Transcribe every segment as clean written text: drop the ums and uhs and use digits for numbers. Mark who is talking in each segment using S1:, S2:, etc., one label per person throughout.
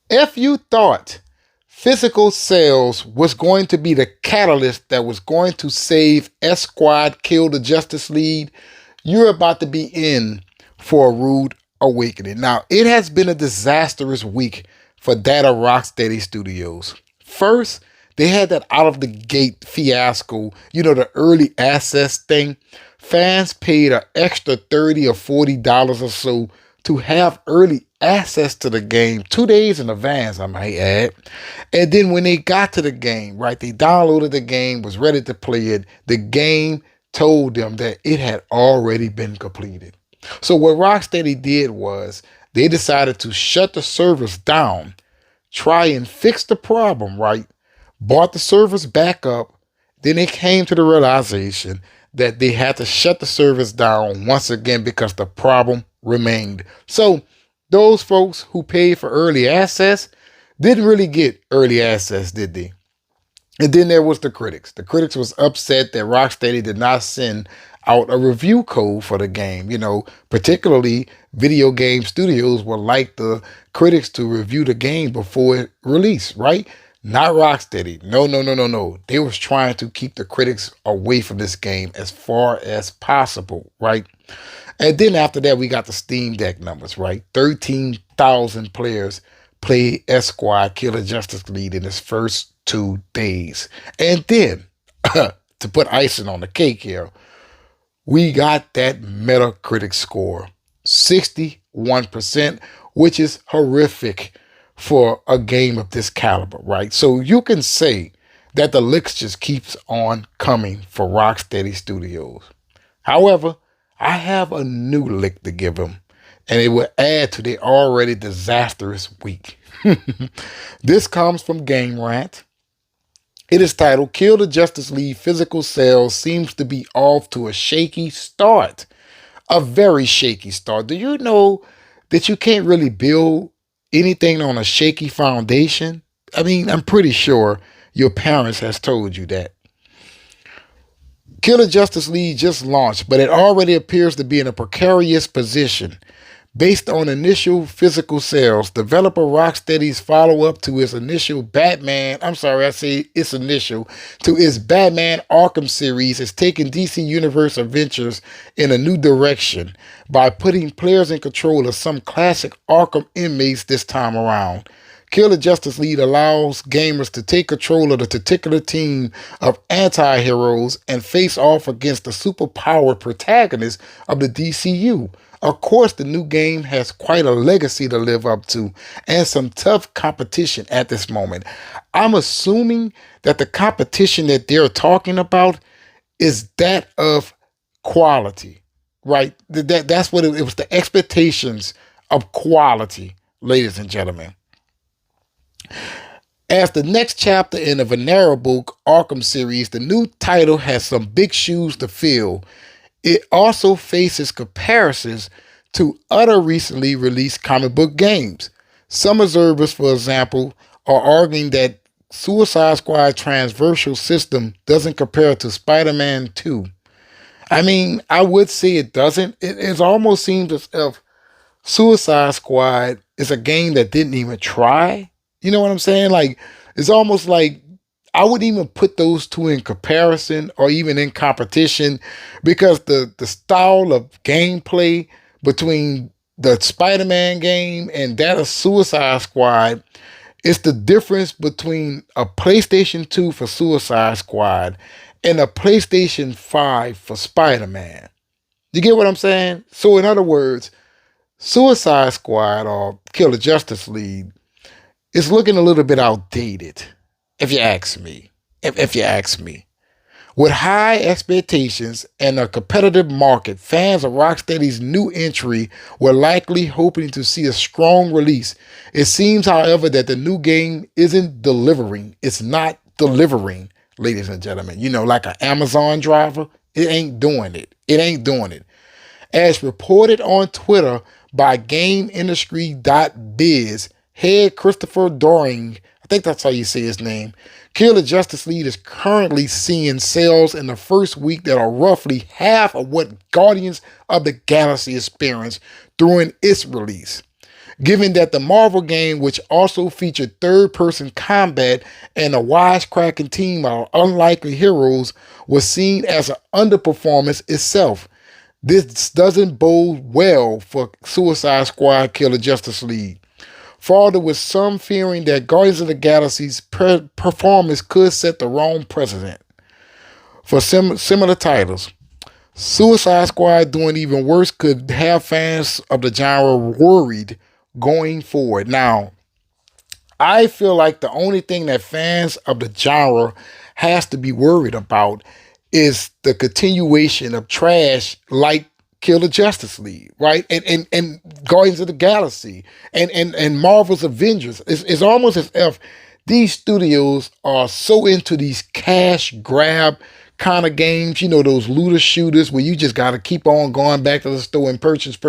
S1: If you thought physical sales was going to be the catalyst that was going to save S Squad Kill the Justice League, you're about to be in for a rude awakening. Now, it has been a disastrous week for Data Rocksteady Studios. First, they had that out of the gate fiasco, the early access thing. Fans paid an extra $30 or $40 or so to have early access to the game 2 days in advance, I might add. And then when they got to the game, right, they downloaded the game, was ready to play it. The game told them that it had already been completed. So what Rocksteady did was they decided to shut the servers down, try and fix the problem, right? Brought the servers back up. Then they came to the realization that they had to shut the servers down once again because the problem remained. So those folks who paid for early access didn't really get early access, did they? And then there was the critics. The critics was upset that Rocksteady did not send out a review code for the game. Particularly video game studios would like the critics to review the game before it released, right? Not Rocksteady. No, no, no, no, no. They was trying to keep the critics away from this game as far as possible, right? And then after that, we got the Steam Deck numbers, right? 13,000 players played S Squad Killer Justice League in its first 2 days. And then, to put icing on the cake here, we got that Metacritic score, 61%, which is horrific for a game of this caliber, right? So you can say that the licks just keeps on coming for Rocksteady Studios. However, I have a new lick to give them, and it will add to the already disastrous week. This comes from Game Rant. It is titled, Kill the Justice League Physical Sales Seems to be Off to a Shaky Start. A very shaky start. Do you know that you can't really build anything on a shaky foundation? I mean, I'm pretty sure your parents has told you that. Killer Justice League just launched, but it already appears to be in a precarious position. Based on initial physical sales, developer Rocksteady's follow-up to its initial Batman, to its Batman Arkham series is taking DC Universe Adventures in a new direction by putting players in control of some classic Arkham inmates this time around. Kill the Justice League allows gamers to take control of the titular team of anti-heroes and face off against the superpowered protagonists of the DCU. Of course, the new game has quite a legacy to live up to and some tough competition at this moment. I'm assuming that the competition that they're talking about is that of quality, right? That's what it was, the expectations of quality, ladies and gentlemen. As the next chapter in the venerable Arkham series, the new title has some big shoes to fill. It also faces comparisons to other recently released comic book games. Some observers, for example, are arguing that Suicide Squad transversal system doesn't compare to Spider-Man 2. I mean, I would say it doesn't. It almost seems as if Suicide Squad is a game that didn't even try. You know what I'm saying? Like, it's almost like I wouldn't even put those two in comparison or even in competition, because the style of gameplay between the Spider-Man game and that of Suicide Squad, it's the difference between a PlayStation 2 for Suicide Squad and a PlayStation 5 for Spider-Man. You get what I'm saying? So in other words, Suicide Squad or Kill the Justice League is looking a little bit outdated, if you ask me. If you ask me. With high expectations and a competitive market, fans of Rocksteady's new entry were likely hoping to see a strong release. It seems, however, that the new game isn't delivering. It's not delivering, ladies and gentlemen. Like an Amazon driver, it ain't doing it. It ain't doing it. As reported on Twitter by GameIndustry.biz, head Christopher Doring, I think that's how you say his name, Kill the Justice League is currently seeing sales in the first week that are roughly half of what Guardians of the Galaxy experienced during its release. given that the Marvel game, which also featured third-person combat and a wisecracking team of unlikely heroes, was seen as an underperformance itself. This doesn't bode well for Suicide Squad Killer Justice League. Further, with some fearing that Guardians of the Galaxy's performance could set the wrong precedent. For similar titles, Suicide Squad doing even worse could have fans of the genre worried going forward. Now, I feel like the only thing that fans of the genre has to be worried about is the continuation of trash like Kill the Justice League, right? And Guardians of the Galaxy and Marvel's Avengers. It's almost as if these studios are so into these cash grab kind of games, those looter shooters where you just got to keep on going back to the store and purchase.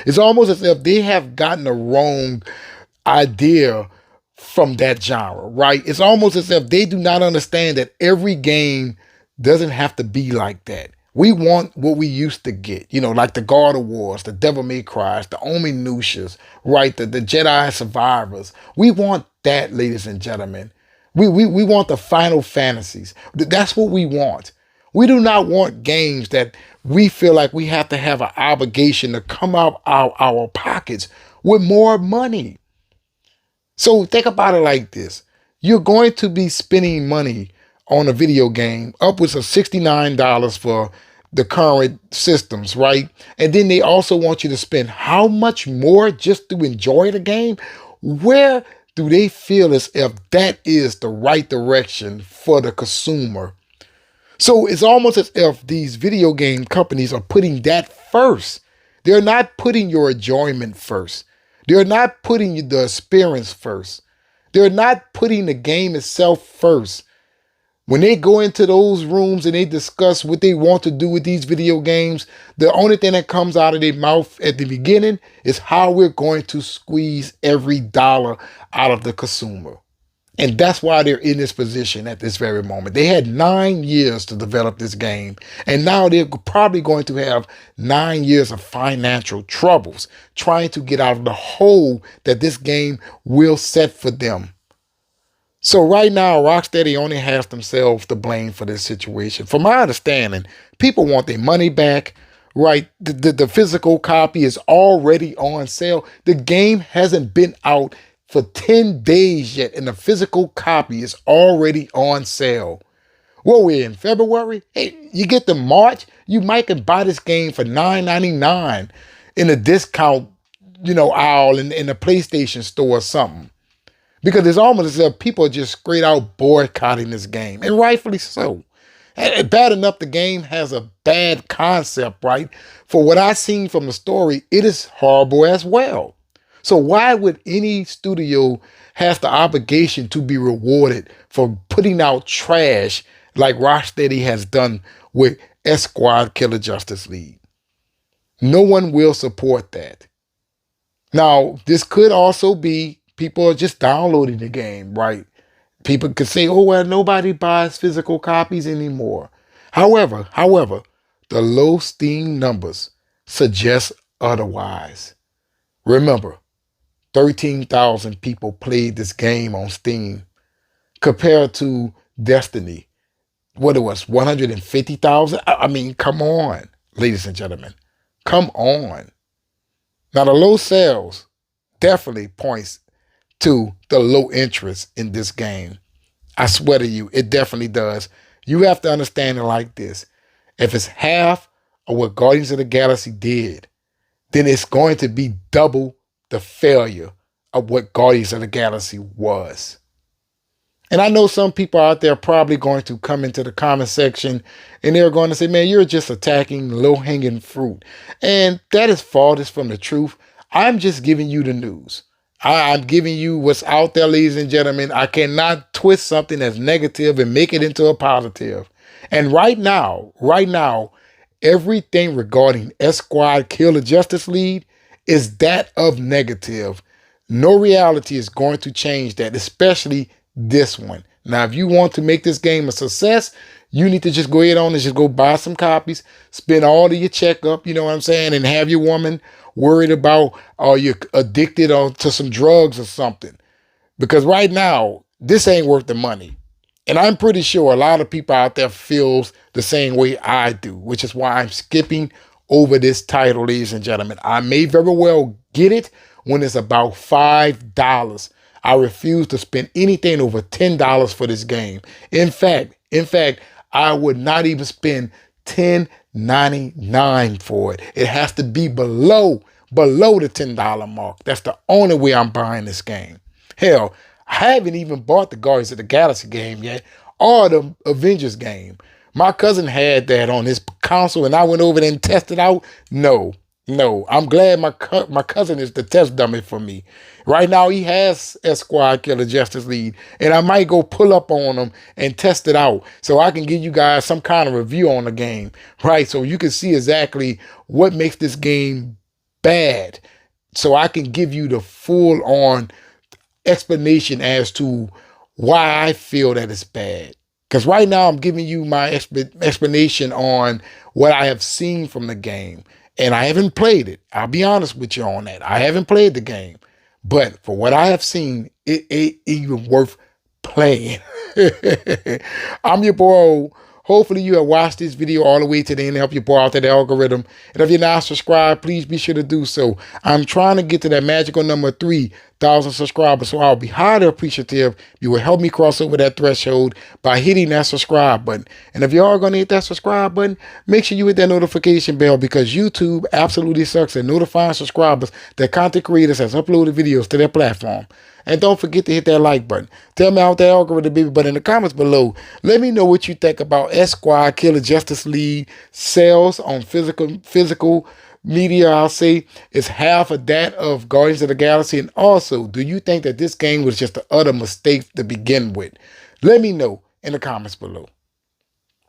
S1: It's almost as if they have gotten the wrong idea from that genre, right? It's almost as if they do not understand that every game doesn't have to be like that. We want what we used to get, like the God of Wars, the Devil May Cry, the Ominutius, right? The Jedi Survivors. We want that, ladies and gentlemen. We want the Final Fantasies. That's what we want. We do not want games that we feel like we have to have an obligation to come out our pockets with more money. So think about it like this. You're going to be spending money on a video game, upwards of $69 for the current systems, right? And then they also want you to spend how much more just to enjoy the game? Where do they feel as if that is the right direction for the consumer? So it's almost as if these video game companies are putting that first. They're not putting your enjoyment first. They're not putting the experience first. They're not putting the game itself first. When they go into those rooms and they discuss what they want to do with these video games, the only thing that comes out of their mouth at the beginning is how we're going to squeeze every dollar out of the consumer. And that's why they're in this position at this very moment. They had 9 years to develop this game, and now they're probably going to have 9 years of financial troubles trying to get out of the hole that this game will set for them. So right now, RockSteady only has themselves to blame for this situation. From my understanding, people want their money back, right? The physical copy is already on sale. The game hasn't been out for 10 days yet, and the physical copy is already on sale. Well, we're in February. Hey, you get to March, you might can buy this game for $9.99 in a discount, aisle in the PlayStation store or something. Because it's almost as if people are just straight out boycotting this game, and rightfully so. Bad enough the game has a bad concept, right? For what I've seen from the story, it is horrible as well. So why would any studio have the obligation to be rewarded for putting out trash like RockSteady has done with S-Squad Killer Justice League? No one will support that. Now, this could also be people are just downloading the game, right? People could say, oh, well, nobody buys physical copies anymore. However, the low Steam numbers suggest otherwise. Remember, 13,000 people played this game on Steam compared to Destiny. What it was, 150,000? I mean, come on, ladies and gentlemen. Come on. Now, the low sales definitely points to the low interest in this game. I swear to you, it definitely does. You have to understand it like this. If it's half of what Guardians of the Galaxy did, then it's going to be double the failure of what Guardians of the Galaxy was. And I know some people out there are probably going to come into the comment section and they're going to say, man, you're just attacking low-hanging fruit. And that is farthest from the truth. I'm just giving you the news. I'm giving you what's out there, ladies and gentlemen. I cannot twist something that's negative and make it into a positive. And right now, everything regarding S-Squad Kill the Justice League is that of negative. No reality is going to change that, especially this one. Now, if you want to make this game a success, you need to just go ahead on and just go buy some copies, spend all of your checkup, you know what I'm saying, and have your woman worried about, are you addicted to some drugs or something? Because right now, this ain't worth the money. And I'm pretty sure a lot of people out there feels the same way I do, which is why I'm skipping over this title, ladies and gentlemen. I may very well get it when it's about $5. I refuse to spend anything over $10 for this game. In fact, I would not even spend $10.99 for it. It has to be below the $10 mark. That's the only way I'm buying this game. Hell, I haven't even bought the Guardians of the Galaxy game yet, or the Avengers game. My cousin had that on his console, and I went over there and tested out. No. I'm glad my cousin is the test dummy for me. Right now, he has S-Squad Killer Justice League, and I might go pull up on him and test it out so I can give you guys some kind of review on the game, right? So you can see exactly what makes this game bad, so I can give you the full-on explanation as to why I feel that it's bad. Because right now I'm giving you my explanation on what I have seen from the game. And I haven't played it. I'll be honest with you on that. I haven't played the game. But for what I have seen, it ain't even worth playing. I'm your boy. Hopefully you have watched this video all the way to the end to help you boy out that algorithm. And if you're not subscribed, please be sure to do so. I'm trying to get to that magical number 3,000 subscribers. So I'll be highly appreciative if you will help me cross over that threshold by hitting that subscribe button. And if you are going to hit that subscribe button, make sure you hit that notification bell, because YouTube absolutely sucks at notifying subscribers that content creators has uploaded videos to their platform. And don't forget to hit that like button. Tell me how that algorithm be, but in the comments below, let me know what you think about S-Squad Killer Justice League sales on physical media. I'll say it's half of that of Guardians of the Galaxy. And also, do you think that this game was just an utter mistake to begin with? Let me know in the comments below.